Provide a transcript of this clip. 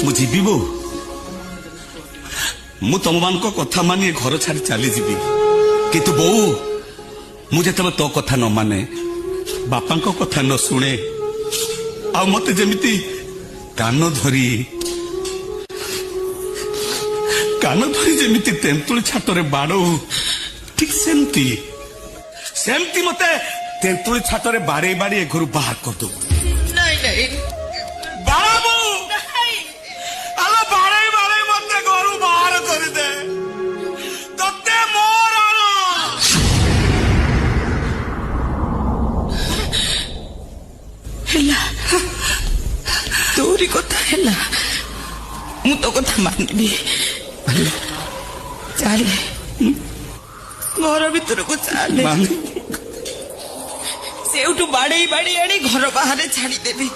ମୁଁ ଯିବି ବୋଉ, ମୁଁ ତମମାନଙ୍କ କଥା ମାନି ଘର ଛାଡି ଚାଲିଯିବି। କିନ୍ତୁ ବୋଉ, ମୁଁ ଯେତେବେଳେ ତୋ କଥା ନ ମାନେ, ବାପାଙ୍କ କଥା ନ ଶୁଣେ, ଆଉ ମତେ ଯେମିତି କାନ ଧରି ଯେମିତି ତେନ୍ତୁଳି ଛାଟରେ ବାଡଉ, ଠିକ ସେମିତି ମତେ ତେନ୍ତୁଳି ଛାଟରେ ବାଡେଇ ବାଡେଇ ଘରୁ ବାହାର କରିଦଉ। ନାଇଁ ନାଇଁ ବାବୁ, ଆଲୋ ବାଡେଇ ବାଡେଇ ମତେ ଘରୁ ବାହାର କରିଦେ। ତତେ ମୋର ହେଲା, ତୋରି କଥା ହେଲା, ମୁଁ ତୋ କଥା ମାନିବି। ଚାଲେ ଘର ଭିତରକୁ ଚାଲେ, ସେଇଠୁ ବାଡେଇ ବାଡେଇ ଆଣି ଘର ବାହାରେ ଛାଡିଦେବି।